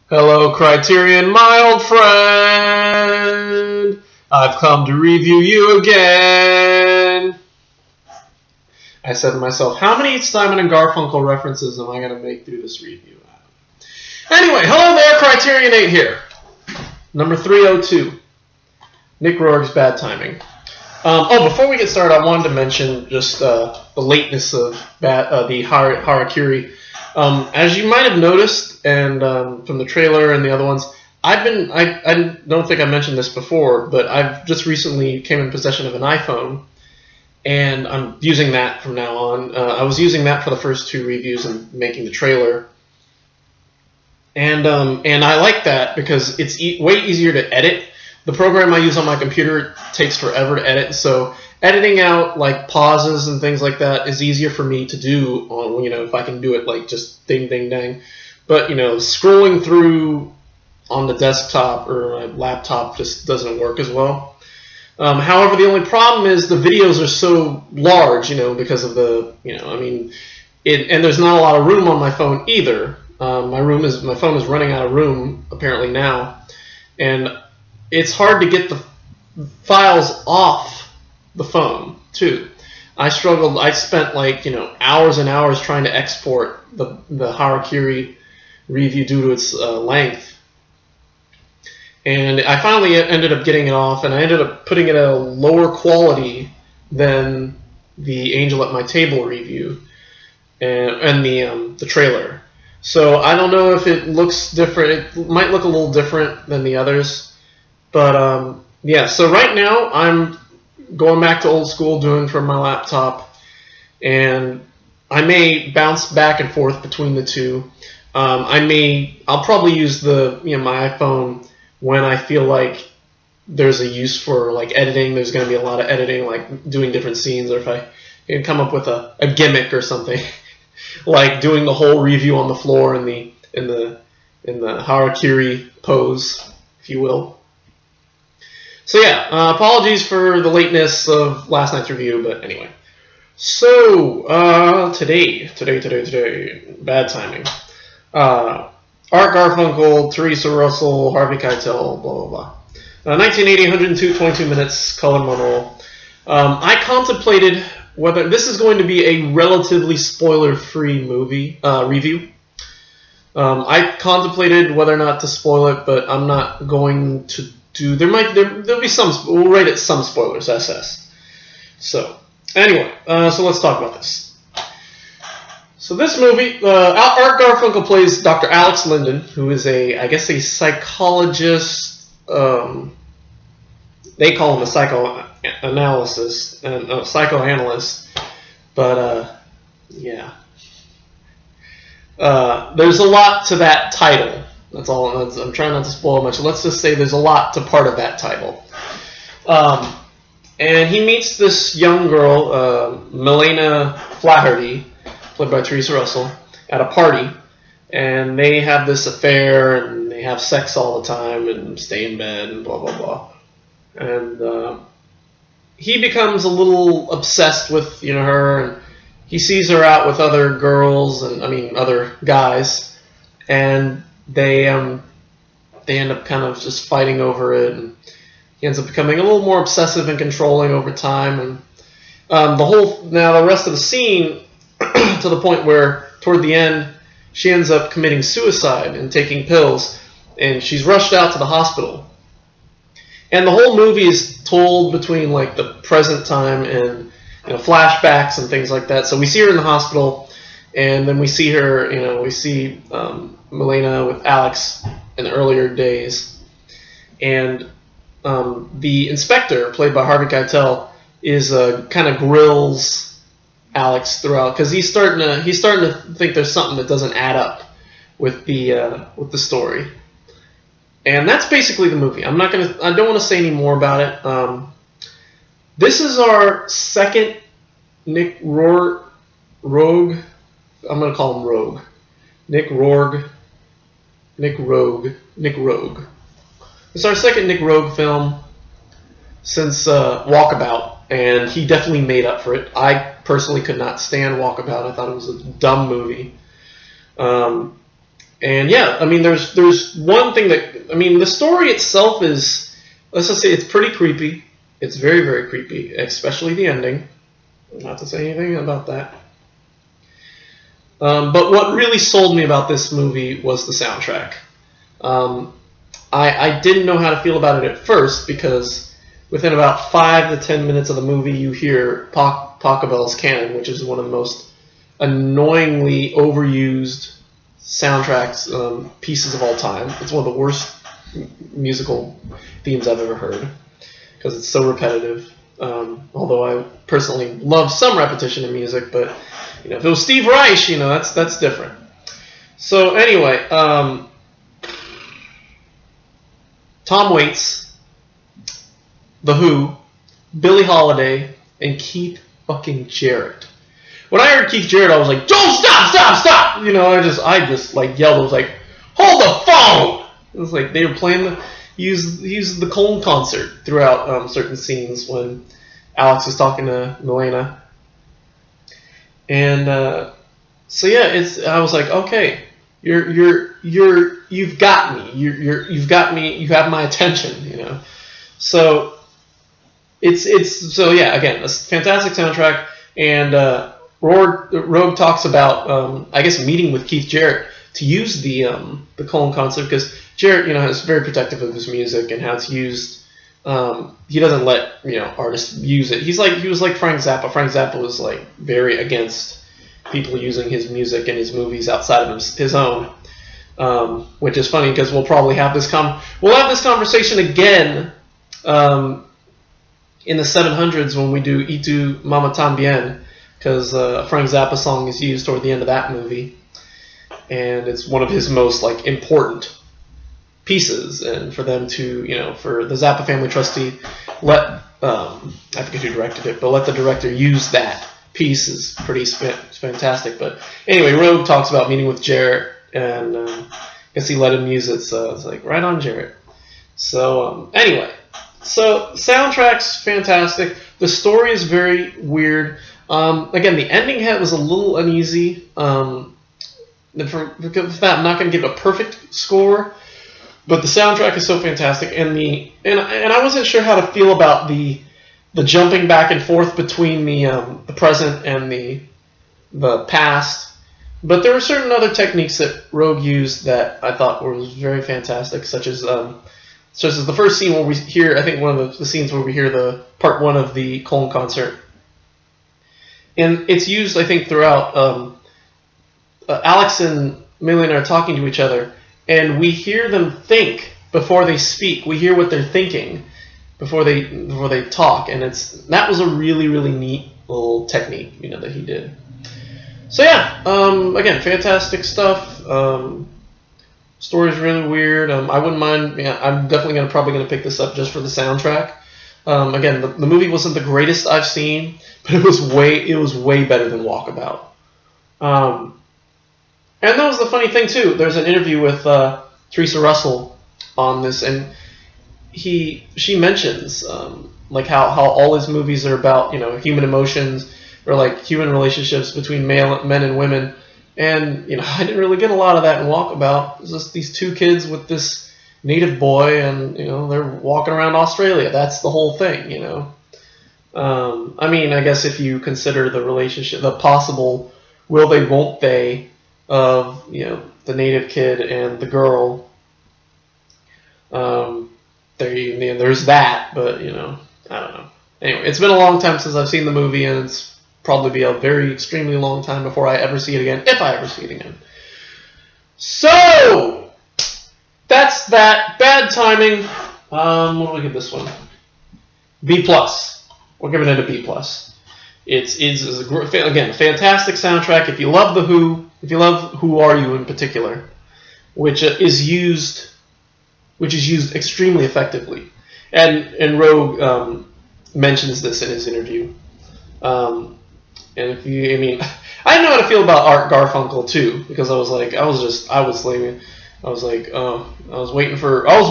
Hello, Criterion, my old friend. I've come to review you again. I said to myself, how many Simon and Garfunkel references am I going to make through this review? Anyway, hello there, CriterioNate here. Number 302, Nick Rourke's Bad Timing. Before we get started, I wanted to mention just the lateness of the Harakiri. As you might have noticed, and from the trailer and the other ones, I don't think I mentioned this before, but I've just recently came in possession of an iPhone, and I'm using that from now on. I was using that for the first two reviews and making the trailer, and I like that because it's way easier to edit. The program I use on my computer takes forever to edit, so editing out like pauses and things like that is easier for me to do on, if I can do it like just ding ding dang. But scrolling through on the desktop or my laptop just doesn't work as well. However, the only problem is the videos are so large, because of the, and there's not a lot of room on my phone either. My phone is running out of room apparently now, and it's hard to get the files off the phone too. I struggled. I spent hours and hours trying to export the Harakiri review due to its length, and I finally ended up getting it off, and I ended up putting it at a lower quality than the Angel at My Table review and the trailer. So I don't know if it looks different. It might look a little different than the others. But yeah, so right now I'm going back to old school, doing from my laptop, and I may bounce back and forth between the two. I'll probably use my iPhone when I feel like there's a use for editing. There's going to be a lot of editing, like doing different scenes, or if I can come up with a gimmick or something, like doing the whole review on the floor in the Harakiri pose, if you will. So yeah, apologies for the lateness of last night's review, but anyway. So, today, Bad Timing. Art Garfunkel, Teresa Russell, Harvey Keitel, blah, blah, blah. 1980, 102.22 minutes, color mono. I contemplated whether this is going to be a relatively spoiler-free review. I contemplated whether or not to spoil it, but I'm not going to there'll be some. We'll rate it some spoilers, SS. So anyway, so let's talk about this. So this movie, Art Garfunkel plays Dr. Alex Linden, who is I guess a psychologist. They call him a psychoanalyst, but yeah. There's a lot to that title. That's all. I'm trying not to spoil much. Let's just say there's a lot to part of that title. And he meets this young girl, Milena Flaherty, played by Teresa Russell, at a party. And they have this affair, and they have sex all the time, and stay in bed, and blah, blah, blah. And he becomes a little obsessed with her, and he sees her out with other girls, other guys, and they end up kind of just fighting over it, and he ends up becoming a little more obsessive and controlling over time. And the rest of the scene, to the point where toward the end she ends up committing suicide and taking pills, and she's rushed out to the hospital. And the whole movie is told between the present time and flashbacks and things like that. So we see her in the hospital, and then we see her, we see Milena with Alex in the earlier days. And the inspector, played by Harvey Keitel, is kind of grills Alex throughout, because he's starting to think there's something that doesn't add up with the story. And that's basically the movie. I don't want to say any more about it. This is our second Nick Rourke. I'm going to call him Rogue. Nick Rourke. It's our second Nick Rourke film since Walkabout, and he definitely made up for it. I personally could not stand Walkabout. I thought it was a dumb movie. And yeah, I mean, there's one thing that, I mean, the story itself is, let's just say it's pretty creepy. It's very, very creepy, especially the ending. Not to say anything about that. But what really sold me about this movie was the soundtrack. I didn't know how to feel about it at first because within about 5 to 10 minutes of the movie, you hear Pachelbel's Canon, which is one of the most annoyingly overused soundtracks pieces of all time. It's one of the worst musical themes I've ever heard because it's so repetitive. Although I personally love some repetition in music, but if it was Steve Reich, that's different. So anyway, Tom Waits, The Who, Billie Holiday, and Keith fucking Jarrett. When I heard Keith Jarrett, I was like, "Don't stop!" I just like yelled. I was like, "Hold the phone!" It was like they were playing use the Cologne concert throughout certain scenes when Alex was talking to Milena. And so yeah, I was like, okay, you've got me. You've got me. You have my attention. So so yeah, again, a fantastic soundtrack. And Rogue talks about I guess meeting with Keith Jarrett to use the Cologne concert because Jarrett is very protective of his music and how it's used. He doesn't let artists use it. He was like Frank Zappa. Frank Zappa was like very against people using his music in his movies outside of his own, which is funny because we'll probably have this conversation again in the 700s when we do "Y Tu Mama Tambien," because a Frank Zappa song is used toward the end of that movie, and it's one of his most important pieces, and for them to, for the Zappa family trustee, let I forget who directed it, but let the director use that piece is pretty fantastic. But anyway, Rogue talks about meeting with Jarrett, and I guess he let him use it, so it's like, right on, Jarrett. So anyway, so soundtrack's fantastic. The story is very weird. Again, the ending was a little uneasy. For that, I'm not going to give it a perfect score. But the soundtrack is so fantastic, and I wasn't sure how to feel about the jumping back and forth between the present and the past. But there were certain other techniques that Rogue used that I thought was very fantastic, such as the first scene where we hear, I think one of the scenes where we hear the part 1 of the Cologne concert, and it's used I think throughout. Alex and Milena are talking to each other. And we hear them think before they speak. We hear what they're thinking before they talk, and that was a really, really neat little technique, that he did. So yeah, again, fantastic stuff. Story's really weird. I wouldn't mind. I'm definitely probably gonna pick this up just for the soundtrack. Again, the movie wasn't the greatest I've seen, but it was way better than Walkabout. And that was the funny thing too. There's an interview with Teresa Russell on this, and she mentions like how all his movies are about human emotions or like human relationships between men and women, and I didn't really get a lot of that in Walkabout. It's just these two kids with this native boy, and they're walking around Australia. That's the whole thing. I mean, I guess if you consider the relationship, the possible will they, won't they of the native kid and the girl, there's that, but I don't know. Anyway, it's been a long time since I've seen the movie, and it's probably be a very extremely long time before I ever see it again, if I ever see it again. So that's that. Bad timing. What do we give this one? B+. We're giving it a B+. It's again, fantastic soundtrack. If you love The Who, if you love Who Are You in particular, which is used extremely effectively, and Rogue mentions this in his interview. And I didn't know how to feel about Art Garfunkel too, because I was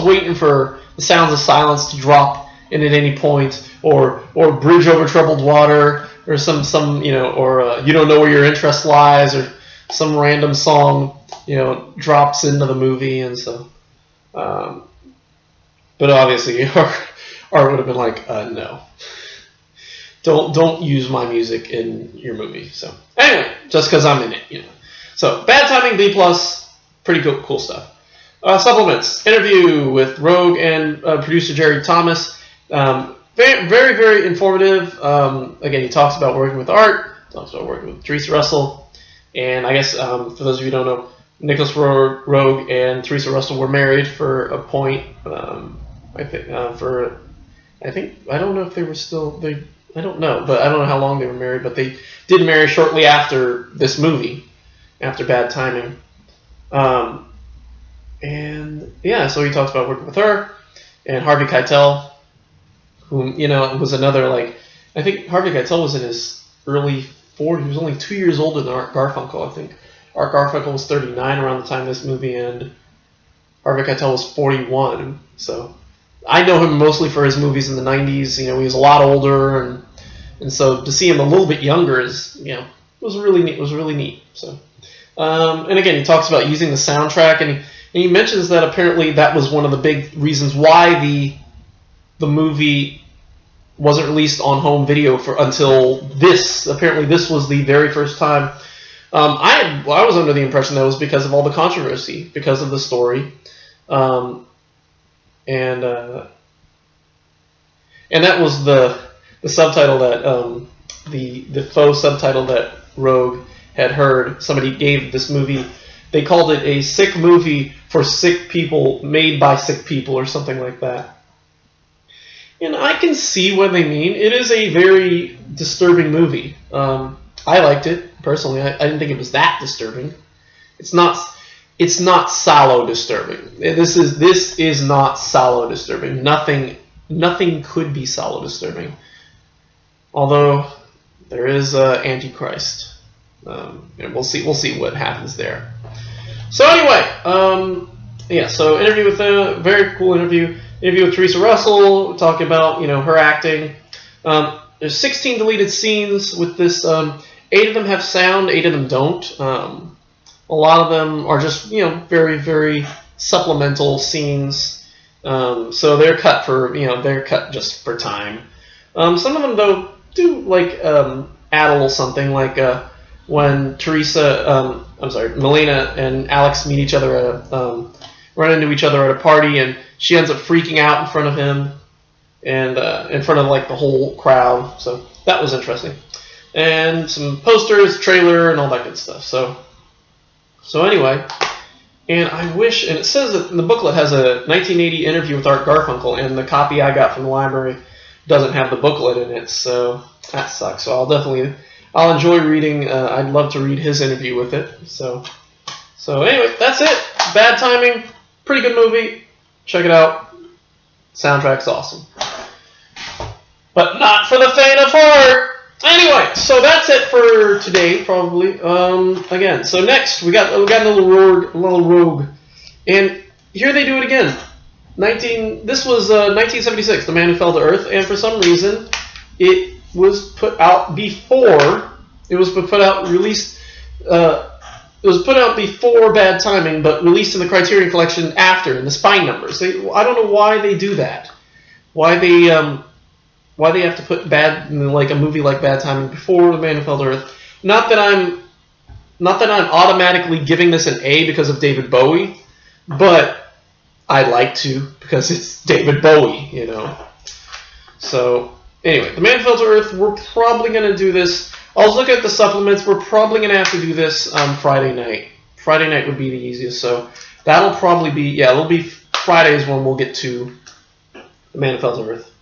waiting for the sounds of silence to drop in at any point, or Bridge Over Troubled Water, or some you don't know where your interest lies, or some random song, drops into the movie, and so. But obviously, Art would have been like, no. Don't use my music in your movie. So anyway, just because I'm in it, So Bad Timing, B+, pretty cool stuff. Supplements, interview with Rogue and producer Jerry Thomas. Very, very, very informative. Again, he talks about working with Art, talks about working with Teresa Russell, and I guess for those of you who don't know, Nicholas Rogue and Teresa Russell were married for a point. I don't know if they were still I don't know, but I don't know how long they were married, but they did marry shortly after this movie, after Bad Timing. And yeah, so he talks about working with her and Harvey Keitel, who, was another, I think Harvey Keitel was in his early 40s. He was only 2 years older than Art Garfunkel, I think. Art Garfunkel was 39 around the time of this movie, and Harvey Keitel was 41. So I know him mostly for his movies in the 90s. He was a lot older, and so to see him a little bit younger is, was really neat. So, and again, he talks about using the soundtrack, and he mentions that apparently that was one of the big reasons why the movie wasn't released on home video until this. Apparently, this was the very first time. I was under the impression that it was because of all the controversy, because of the story, and that was the subtitle that the faux subtitle that Rogue had heard. Somebody gave this movie. They called it a sick movie for sick people, made by sick people, or something like that. And I can see what they mean. It is a very disturbing movie. I liked it personally. I didn't think it was that disturbing. It's not sallow disturbing. This is not sallow disturbing. Nothing could be sallow disturbing. Although there is Antichrist. And we'll see what happens there. So anyway, so interview with a very cool interview with Teresa Russell, talking about her acting. There's 16 deleted scenes with this. 8 of them have sound, 8 of them don't. A lot of them are just very, very supplemental scenes. So they're cut just for time. Some of them though do add a little something, when Melina and Alex meet each other run into each other at a party, and she ends up freaking out in front of him and in front of the whole crowd. So that was interesting. And some posters, trailer, and all that good stuff. So anyway, and I wish, and it says that the booklet has a 1980 interview with Art Garfunkel, and the copy I got from the library doesn't have the booklet in it, so that sucks. So I'll enjoy reading. I'd love to read his interview with it. So anyway, that's it. Bad Timing, pretty good movie. Check it out. Soundtrack's awesome, but not for the faint of heart. Anyway, so that's it for today, probably. Again, so next we got a little Rogue, and here they do it again. This was 1976, The Man Who Fell to Earth, and for some reason it was put out before. It was put out before Bad Timing, but released in the Criterion Collection after, in the spine numbers. I don't know why they do that. Why they have to put a movie like Bad Timing before The Man Who Fell to Earth. Not that I'm automatically giving this an A because of David Bowie, but I like to because it's David Bowie, So anyway, The Man Who Fell to Earth, we're probably going to do this. I was looking at the supplements. We're probably going to have to do this Friday night. Friday night would be the easiest, so that'll probably be, it'll be Fridays when we'll get to The Man Who Fell to Earth.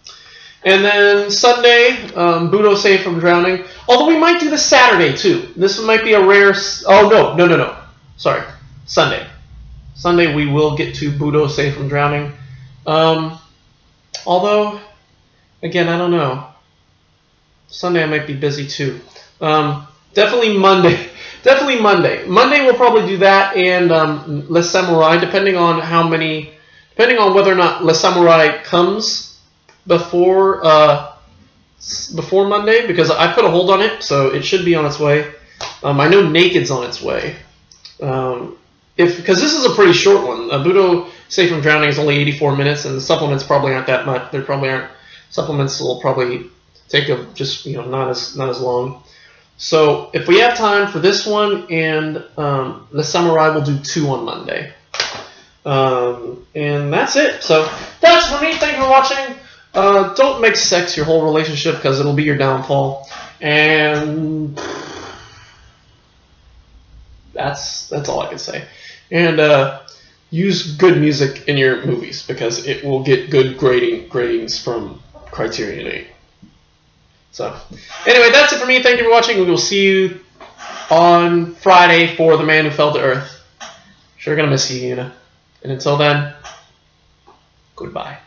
And then Sunday, Budo Saved from Drowning. Although we might do this Saturday too. This might be a rare. Oh no. Sorry, Sunday. Sunday we will get to Budo Saved from Drowning. Although, again, I don't know. Sunday I might be busy too. Definitely Monday. Monday we'll probably do that and Les Samurai, depending on whether or not Les Samurai comes before Monday, because I put a hold on it, so it should be on its way. I know Naked's on its way. Because this is a pretty short one. Budo Safe from Drowning is only 84 minutes, and the supplements probably aren't that much. There probably aren't supplements will probably take not as long. So if we have time for this one and the Samurai, we'll do 2 on Monday. And that's it. So that's for me. Thank you for watching. Don't make sex your whole relationship because it'll be your downfall. And that's all I can say. And use good music in your movies because it will get good gradings from CriterioNate. So anyway, that's it for me. Thank you for watching. We will see you on Friday for The Man Who Fell to Earth. Sure gonna miss you, Una. And until then, goodbye.